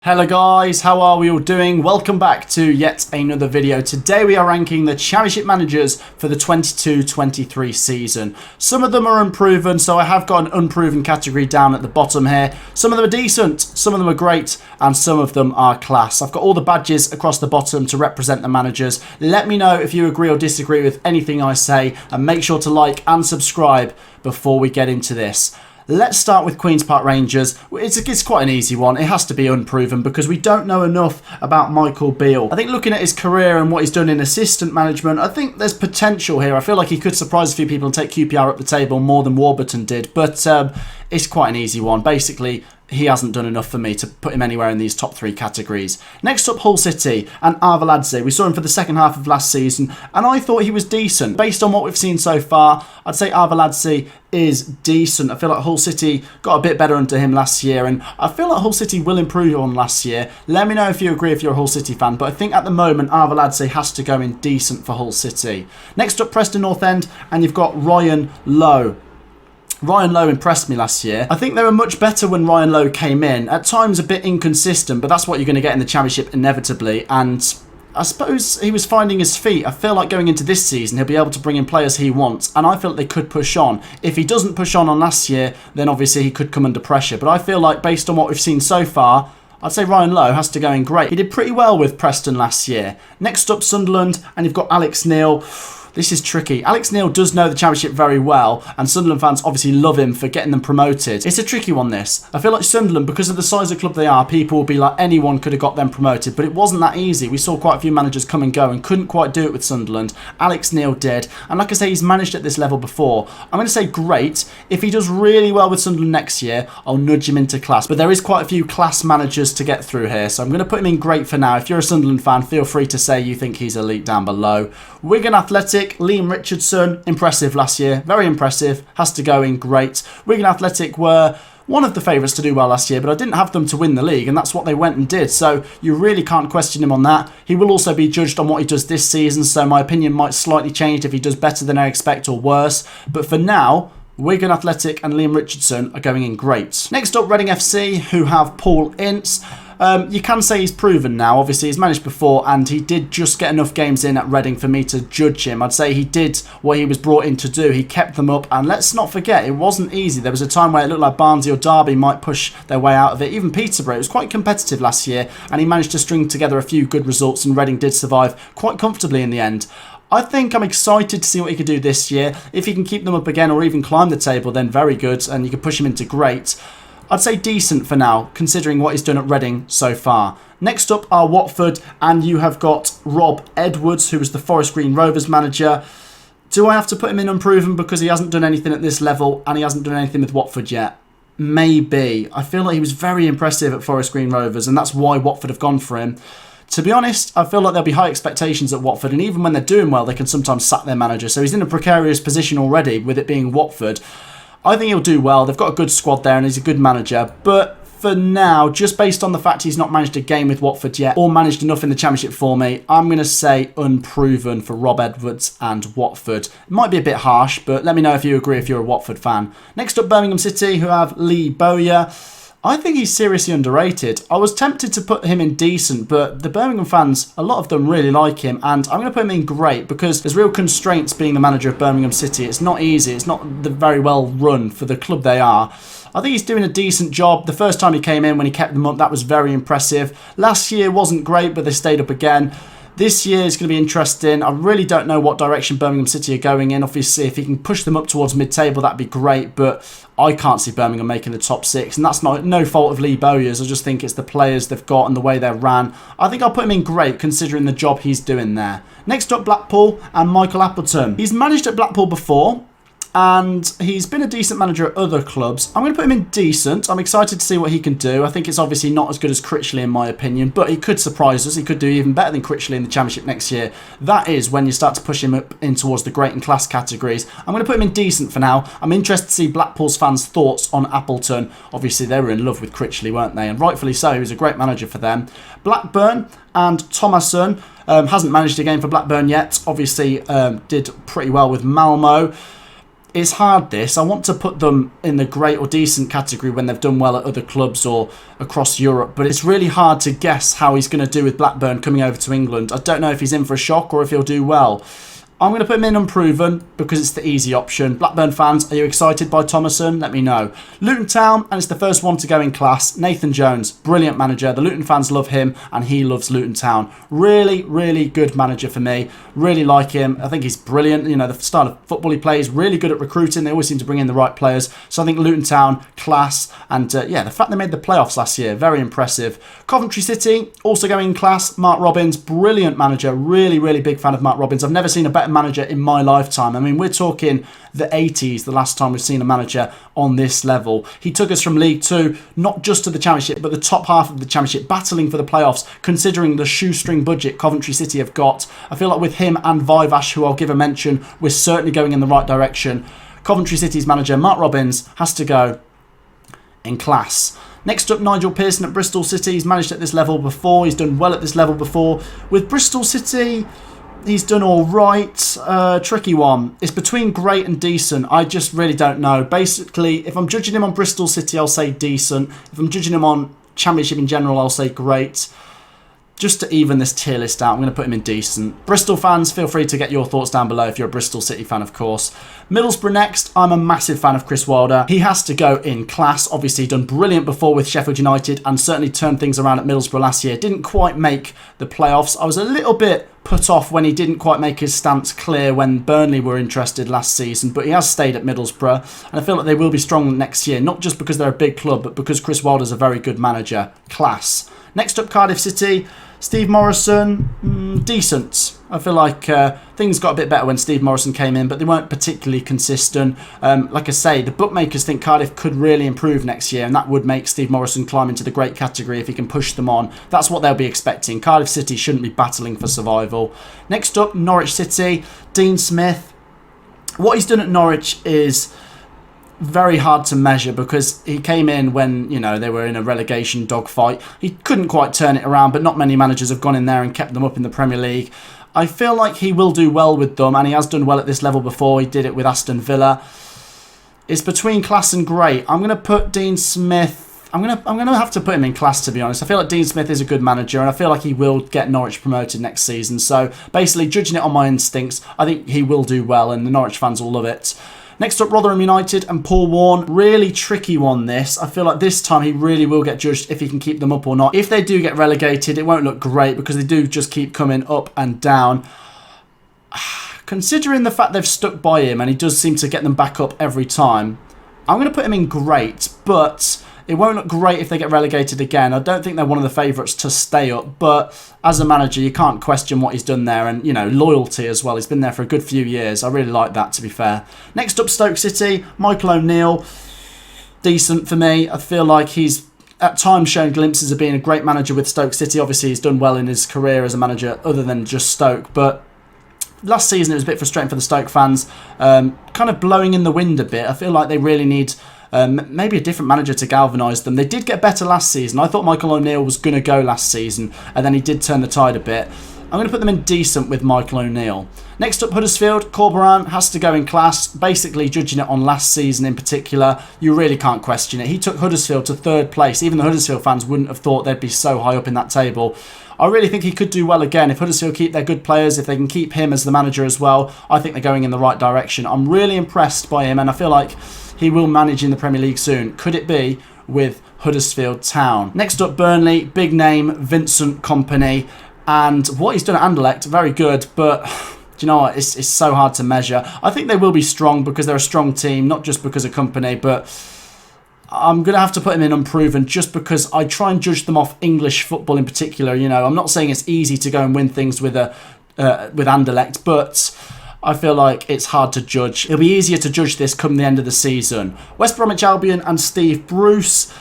Hello guys, how are we all doing? Welcome back to yet another video. Today we are ranking the Championship managers for the 22-23 season. Some of them are unproven, so I have got an unproven category down at the bottom here. Some of them are decent, some of them are great, and some of them are class. I've got all the badges across the bottom to represent the managers. Let me know if you agree or disagree with anything I say, and make sure to like and subscribe before we get into this. Let's start with Queen's Park Rangers. It's quite an easy one. It has to be unproven because we don't know enough about Michael Beale. I think looking at his career and what he's done in assistant management, I think there's potential here. I feel like he could surprise a few people and take QPR up the table more than Warburton did. But it's quite an easy one. Basically, he hasn't done enough for me to put him anywhere in these top three categories. Next up, Hull City and Arveladze. We saw him for the second half of last season, and I thought he was decent. Based on what we've seen so far, I'd say Arveladze is decent. I feel like Hull City got a bit better under him last year, and I feel like Hull City will improve on last year. Let me know if you agree if you're a Hull City fan, but I think at the moment, Arveladze has to go in decent for Hull City. Next up, Preston North End, and you've got Ryan Lowe. Ryan Lowe impressed me last year. I think they were much better when Ryan Lowe came in. At times a bit inconsistent, but that's what you're going to get in the Championship inevitably. And I suppose he was finding his feet. I feel like going into this season, he'll be able to bring in players he wants. And I feel like they could push on. If he doesn't push on last year, then obviously he could come under pressure. But I feel like based on what we've seen so far, I'd say Ryan Lowe has to go in great. He did pretty well with Preston last year. Next up, Sunderland, and you've got Alex Neil. This is tricky. Alex Neil does know the Championship very well, and Sunderland fans obviously love him for getting them promoted. It's a tricky one, this. I feel like Sunderland, because of the size of club they are, people will be like, anyone could have got them promoted, but it wasn't that easy. We saw quite a few managers come and go and couldn't quite do it with Sunderland. Alex Neil did, and like I say, he's managed at this level before. I'm going to say great. If he does really well with Sunderland next year, I'll nudge him into class, but there is quite a few class managers to get through here, so I'm going to put him in great for now. If you're a Sunderland fan, feel free to say you think he's elite down below. Wigan Athletic, Liam Richardson, impressive last year, very impressive, has to go in great. Wigan Athletic were one of the favourites to do well last year, but I didn't have them to win the league, and that's what they went and did, so you really can't question him on that. He will also be judged on what he does this season, so my opinion might slightly change if he does better than I expect or worse, but for now, Wigan Athletic and Liam Richardson are going in great. Next up, Reading FC, who have Paul Ince. You can say he's proven now. Obviously, he's managed before, and he did just get enough games in at Reading for me to judge him. I'd say he did what he was brought in to do. He kept them up, and let's not forget, it wasn't easy. There was a time where it looked like Barnsley or Derby might push their way out of it. Even Peterborough, it was quite competitive last year, and he managed to string together a few good results, and Reading did survive quite comfortably in the end. I think I'm excited to see what he can do this year. If he can keep them up again or even climb the table, then very good, and you can push him into great. I'd say decent for now, considering what he's done at Reading so far. Next up are Watford, and you have got Rob Edwards, who was the Forest Green Rovers manager. Do I have to put him in unproven because he hasn't done anything at this level and he hasn't done anything with Watford yet? Maybe. I feel like he was very impressive at Forest Green Rovers, and that's why Watford have gone for him. To be honest, I feel like there'll be high expectations at Watford, and even when they're doing well, they can sometimes sack their manager. So he's in a precarious position already with it being Watford. I think he'll do well. They've got a good squad there and he's a good manager. But for now, just based on the fact he's not managed a game with Watford yet or managed enough in the Championship for me, I'm going to say unproven for Rob Edwards and Watford. It might be a bit harsh, but let me know if you agree if you're a Watford fan. Next up, Birmingham City, who have Lee Bowyer. I think he's seriously underrated. I was tempted to put him in decent, but the Birmingham fans, a lot of them really like him, and I'm going to put him in great because there's real constraints being the manager of Birmingham City. It's not easy. It's not very well run for the club they are. I think he's doing a decent job. The first time he came in, when he kept them up, that was very impressive. Last year wasn't great, but they stayed up again. This year is going to be interesting. I really don't know what direction Birmingham City are going in. Obviously, if he can push them up towards mid-table, that'd be great. But I can't see Birmingham making the top six. And that's no fault of Lee Bowyer's. I just think it's the players they've got and the way they're ran. I think I'll put him in great, considering the job he's doing there. Next up, Blackpool and Michael Appleton. He's managed at Blackpool before, and he's been a decent manager at other clubs. I'm going to put him in decent. I'm excited to see what he can do. I think it's obviously not as good as Critchley in my opinion, but he could surprise us. He could do even better than Critchley in the Championship next year. That is when you start to push him up in towards the great and class categories. I'm going to put him in decent for now. I'm interested to see Blackpool's fans' thoughts on Appleton. Obviously, they were in love with Critchley, weren't they? And rightfully so. He was a great manager for them. Blackburn and Thomasson hasn't managed a game for Blackburn yet. Obviously, did pretty well with Malmo. It's hard this. I want to put them in the great or decent category when they've done well at other clubs or across Europe, but it's really hard to guess how he's going to do with Blackburn coming over to England. I don't know if he's in for a shock or if he'll do well. I'm going to put him in unproven because it's the easy option. Blackburn fans, are you excited by Thomason? Let me know. Luton Town, and it's the first one to go in class. Nathan Jones, brilliant manager. The Luton fans love him and he loves Luton Town. Really, really good manager for me. Really like him. I think he's brilliant. You know, the style of football he plays, really good at recruiting. They always seem to bring in the right players. So I think Luton Town, class. And yeah, the fact they made the playoffs last year, very impressive. Coventry City, also going in class. Mark Robins, brilliant manager. Really, really big fan of Mark Robins. I've never seen a better manager in my lifetime. I mean, we're talking the 80s, the last time we've seen a manager on this level. He took us from League Two, not just to the Championship, but the top half of the Championship, battling for the playoffs, considering the shoestring budget Coventry City have got. I feel like with him and Vivash, who I'll give a mention, we're certainly going in the right direction. Coventry City's manager, Mark Robins, has to go in class. Next up, Nigel Pearson at Bristol City. He's managed at this level before. He's done well at this level before. With Bristol City, he's done all right. Tricky one. It's between great and decent. I just really don't know. Basically, if I'm judging him on Bristol City, I'll say decent. If I'm judging him on Championship in general, I'll say great. Just to even this tier list out, I'm going to put him in decent. Bristol fans, feel free to get your thoughts down below if you're a Bristol City fan, of course. Middlesbrough next. I'm a massive fan of Chris Wilder. He has to go in class. Obviously, done brilliant before with Sheffield United and certainly turned things around at Middlesbrough last year. Didn't quite make the playoffs. I was a little bit put off when he didn't quite make his stance clear when Burnley were interested last season, but he has stayed at Middlesbrough, and I feel like they will be strong next year, not just because they're a big club, but because Chris Wilder's a very good manager. Class. Next up, Cardiff City. Steve Morrison, decent. I feel like things got a bit better when Steve Morrison came in, but they weren't particularly consistent. Like I say, the bookmakers think Cardiff could really improve next year, and that would make Steve Morrison climb into the great category if he can push them on. That's what they'll be expecting. Cardiff City shouldn't be battling for survival. Next up, Norwich City. Dean Smith. What he's done at Norwich is very hard to measure because he came in when, you know, they were in a relegation dogfight. He couldn't quite turn it around, but not many managers have gone in there and kept them up in the Premier League. I feel like he will do well with them, and he has done well at this level before. He did it with Aston Villa. It's between class and great. I'm going to put Dean Smith. I'm going to have to put him in class, to be honest. I feel like Dean Smith is a good manager, and I feel like he will get Norwich promoted next season. So basically, judging it on my instincts, I think he will do well, and the Norwich fans will love it. Next up, Rotherham United and Paul Warne. Really tricky one, this. I feel like this time he really will get judged if he can keep them up or not. If they do get relegated, it won't look great because they do just keep coming up and down. Considering the fact they've stuck by him and he does seem to get them back up every time, I'm going to put him in great, but it won't look great if they get relegated again. I don't think they're one of the favourites to stay up, but as a manager, you can't question what he's done there, and, you know, loyalty as well. He's been there for a good few years. I really like that, to be fair. Next up, Stoke City. Michael O'Neill. Decent for me. I feel like he's at times shown glimpses of being a great manager with Stoke City. Obviously, he's done well in his career as a manager other than just Stoke, but last season it was a bit frustrating for the Stoke fans. Kind of blowing in the wind a bit. I feel like they really need maybe a different manager to galvanise them. They did get better last season. I thought Michael O'Neill was going to go last season, and then he did turn the tide a bit. I'm going to put them in decent with Michael O'Neill. Next up, Huddersfield. Corberan has to go in class. Basically, judging it on last season in particular, you really can't question it. He took Huddersfield to third place. Even the Huddersfield fans wouldn't have thought they'd be so high up in that table. I really think he could do well again. If Huddersfield keep their good players, if they can keep him as the manager as well, I think they're going in the right direction. I'm really impressed by him, and I feel like he will manage in the Premier League soon. Could it be with Huddersfield Town? Next up, Burnley. Big name, Vincent Kompany. And what he's done at Anderlecht, very good, but do you know what? It's so hard to measure. I think they will be strong because they're a strong team, not just because of Kompany, but I'm going to have to put him in unproven just because I try and judge them off English football in particular. You know, I'm not saying it's easy to go and win things with Anderlecht, but I feel like it's hard to judge. It'll be easier to judge this come the end of the season. West Bromwich Albion and Steve Bruce.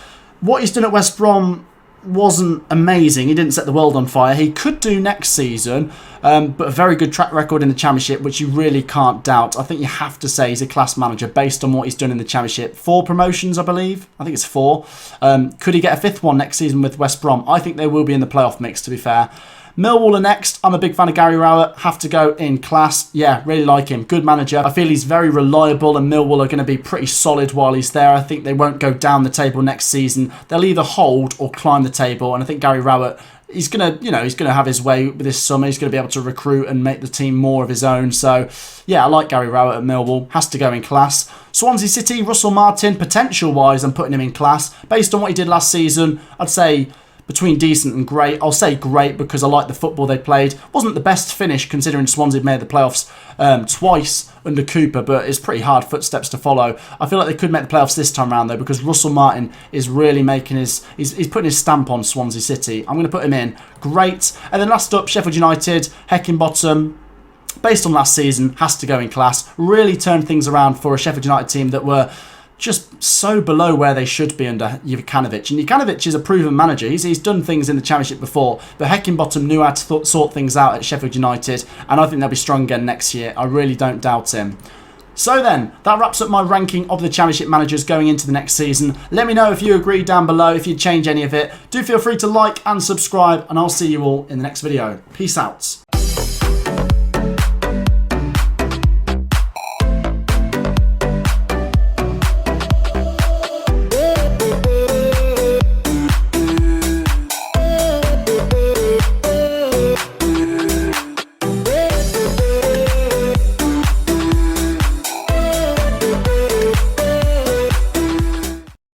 What he's done at West Brom wasn't amazing. He didn't set the world on fire. He could do next season, but a very good track record in the Championship, which you really can't doubt. I think you have to say he's a class manager based on what he's done in the Championship. 4 promotions, I believe. I think it's 4. Could he get a 5th one next season with West Brom? I think they will be in the playoff mix, to be fair. Millwall are next. I'm a big fan of Gary Rowett. Have to go in class. Yeah, really like him. Good manager. I feel he's very reliable, and Millwall are going to be pretty solid while he's there. I think they won't go down the table next season. They'll either hold or climb the table, and I think Gary Rowett, he's gonna have his way with this summer. He's gonna be able to recruit and make the team more of his own. So yeah, I like Gary Rowett at Millwall. Has to go in class. Swansea City, Russell Martin, potential wise, I'm putting him in class. Based on what he did last season, I'd say between decent and great. I'll say great because I like the football they played. Wasn't the best finish considering Swansea made the playoffs twice under Cooper, but it's pretty hard footsteps to follow. I feel like they could make the playoffs this time around though, because Russell Martin is really making he's putting his stamp on Swansea City. I'm going to put him in. Great. And then last up, Sheffield United, Heckingbottom. Based on last season, has to go in class. Really turned things around for a Sheffield United team that were just so below where they should be under Jukanovic. And Jukanovic is a proven manager. He's done things in the Championship before, but Heckingbottom knew how to sort things out at Sheffield United, and I think they'll be strong again next year. I really don't doubt him. So then, that wraps up my ranking of the Championship managers going into the next season. Let me know if you agree down below, if you'd change any of it. Do feel free to like and subscribe, and I'll see you all in the next video. Peace out.